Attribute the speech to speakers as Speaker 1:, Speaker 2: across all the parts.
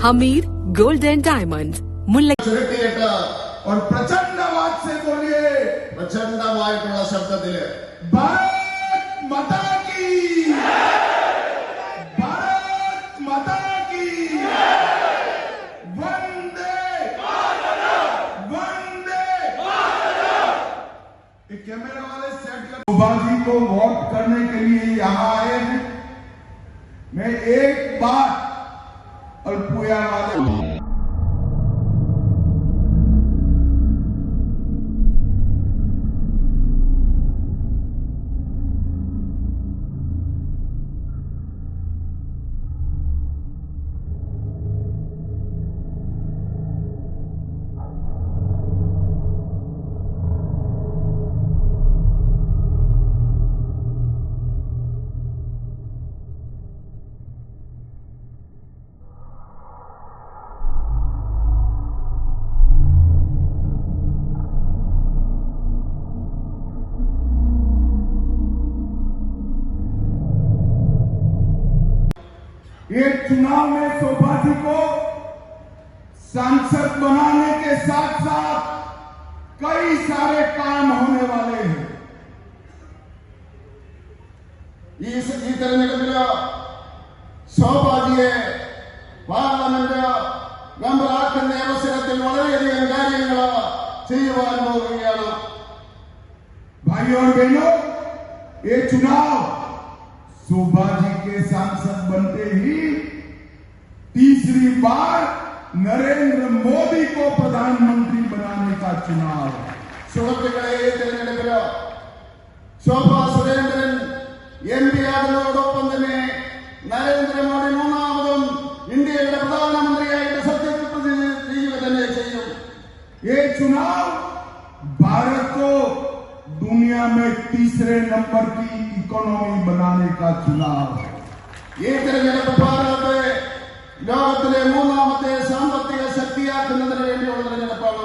Speaker 1: Hamir golden diamond
Speaker 2: और प्रचंड आवाज से बोलिए,
Speaker 3: പ്രചണ്ഡമായിട്ടുള്ള ശബ്ദത്തില്
Speaker 2: भारत माता की, भारत माता की, वंदे वंदे। कैमरा वाले सेट कर। शोभा जी को वोट करने के लिए यहाँ आए हैं। मैं एक बात अल्पुया वाले ये चुनाव में शोभा जी को सांसद बनाने के साथ साथ कई सारे काम होने वाले हैं।
Speaker 3: ഈ തെരഞ്ഞെടുപ്പില് ശോഭാജിയെ പാർലമെന്റ് മെമ്പറാക്കുന്ന അവസരത്തിൽ വളരെയധികം കാര്യങ്ങൾ ചെയ്യുവാൻ പോവുകയാണ്.
Speaker 2: भाइयों और बहनों, ये चुनाव शोभा जी के सांसद बनते ही तीसरी बार नरेंद्र मोदी को प्रधानमंत्री बनाने का चुनाव।
Speaker 3: സുഹൃത്തുക്കളെ, ഈ തെരഞ്ഞെടുപ്പില് ശോഭാ സുരേന്ദ്രൻ MP ആകുന്നതോടൊപ്പം തന്നെ നരേന്ദ്രമോദി മൂന്നാമതും ഇന്ത്യയുടെ പ്രധാനമന്ത്രിയായിട്ട് സത്യപ്രതിജ്ഞ ചെയ്യുക തന്നെ ചെയ്യും.
Speaker 2: ये चुनाव भारत को दुनिया में तीसरे नंबर की इकोनॉमी बनाने का चुनाव है।
Speaker 3: ഈ തെരഞ്ഞെടുപ്പ് ഭാരതത്തെ ലോകത്തിലെ മൂന്നാമത്തെ സാമ്പത്തിക ശക്തിയാക്കുന്നതിന് വേണ്ടിയുള്ള തെരഞ്ഞെടുപ്പാണ്.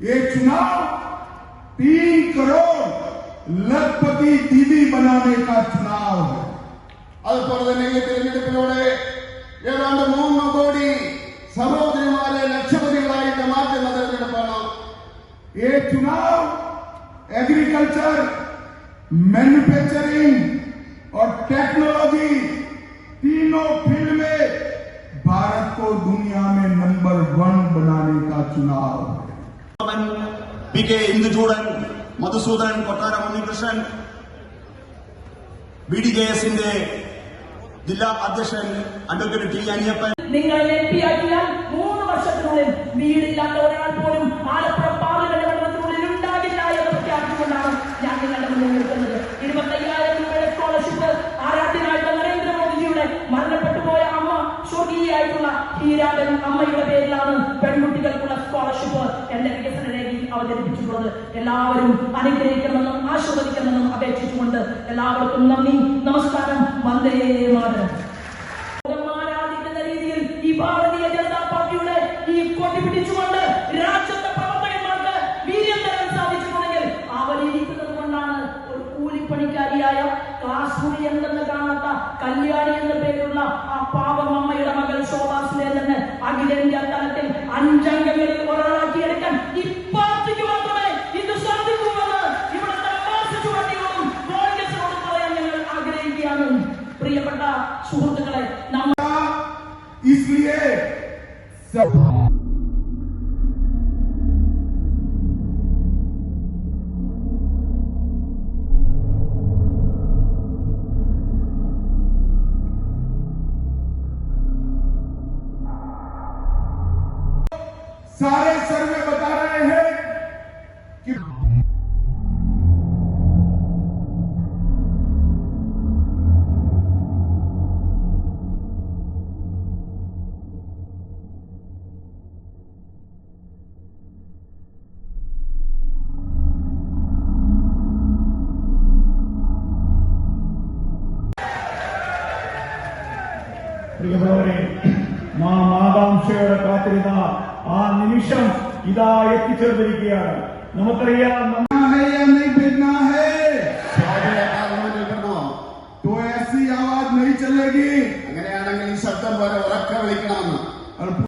Speaker 2: ये चुनाव 3 करोड़ लखपति दीदी बनाने का चुनाव है।
Speaker 3: അതുപോലെ തന്നെ ഈ തെരഞ്ഞെടുപ്പിലൂടെ ഏതാണ്ട് 3 കോടി സഹോദരിമാരെ ലക്ഷപതികളായിട്ട് മാറ്റുന്ന തെരഞ്ഞെടുപ്പാണ്.
Speaker 2: ये चुनाव एग्रीकल्चर, मैन्युफैक्चरिंग और टेक्नोलॉजी तीनों फील्ड में भारत को दुनिया में नंबर 1 बनाने का चुनाव है।
Speaker 4: PK ഇന്ദുചൂടൻ, മധുസൂദനൻ കൊട്ടാരം ഉണ്ണികൃഷ്ണൻ, BDJS-ന്റെ ജില്ലാ അധ്യക്ഷൻ അഡ്വക്കേറ്റ് ടി അനിയപ്പൻ.
Speaker 5: നിങ്ങൾ MP ആക്കിയാൽ 3 വർഷത്തിനുള്ളിൽ വീടില്ലാത്ത ഒരാൾ പോലും ആലപ്പുഴ പാർലമെന്റ് മണ്ഡലത്തിനുള്ളിൽ ഉണ്ടാകില്ല എന്ന് പ്രഖ്യാപിച്ചുകൊണ്ടാണ് ഞാൻ നിങ്ങളുടെ മുന്നിൽ നിൽക്കുന്നത്. 25,000 രൂപയുടെ സ്കോളർഷിപ്പ് ആരാധ്യനായിട്ടുള്ള നരേന്ദ്രമോദിജിയുടെ മരണപ്പെട്ടുപോയ അമ്മ സ്വർഗീയായിട്ടുള്ള ഹീരാബൻ അമ്മയുടെ പേരിലാണ് പെൺകുട്ടികൾക്കുള്ള സ്കോളർഷിപ്പ് എന്റെ വികസന രേഖയിൽ അവതരിപ്പിച്ചിട്ടുള്ളത്. എല്ലാവരും അനുഗ്രഹിക്കണമെന്നും ആശീർവദിക്കണമെന്നും അപേക്ഷിച്ചുകൊണ്ട് എല്ലാവർക്കും നന്ദി, നമസ്കാരം, വന്ദേ മാതരം. ആരാധിക്കുന്ന രീതിയിൽ ഈ ഭാരതീയ ജനതാ പാർട്ടിയുടെ ഈ കൊടി പിടിച്ചുകൊണ്ട് രാജ്യത്തെ പ്രവർത്തകന്മാർക്ക് വീര്യം തരാൻ സാധിച്ചിട്ടുണ്ടെങ്കിൽ അവരിയ്ക്കുന്നത് കൊണ്ടാണ് ഒരു കൂലിപ്പണിക്കാരിയായ കാശ്മീരി എന്തെന്ന് കാണാത്ത കല്യാണി എന്ന പേരുള്ള ആ പാവം അമ്മയുടെ മകൾ ശോഭാ സുരേന്ദ്രന് അഖിലേന്ത്യാ തലത്തിൽ 5 അംഗങ്ങളിൽ ഒരാളാക്കിയെടുക്കാൻ ഈ പാർട്ടിക്ക് മാത്രമേ ഇത് സാധിക്കുമെന്ന് ഇവിടുത്തെ ചുവട്ടിയോടും കോൺഗ്രസിനോടും പറയാൻ ഞങ്ങൾ ആഗ്രഹിക്കുകയാണ്. പ്രിയപ്പെട്ട സുഹൃത്തുക്കളെ,
Speaker 2: इसलिए सारे सर्वे बता रहे हैं कि
Speaker 6: പ്രിയമുള്ളവരെ, നാം ആകാംക്ഷയോടെ കാത്തിരുന്ന ആ നിമിഷം ഇതാ എത്തിച്ചേർന്നിരിക്കുകയാണ്. നമുക്കറിയാം
Speaker 2: है या नहीं भेजना है,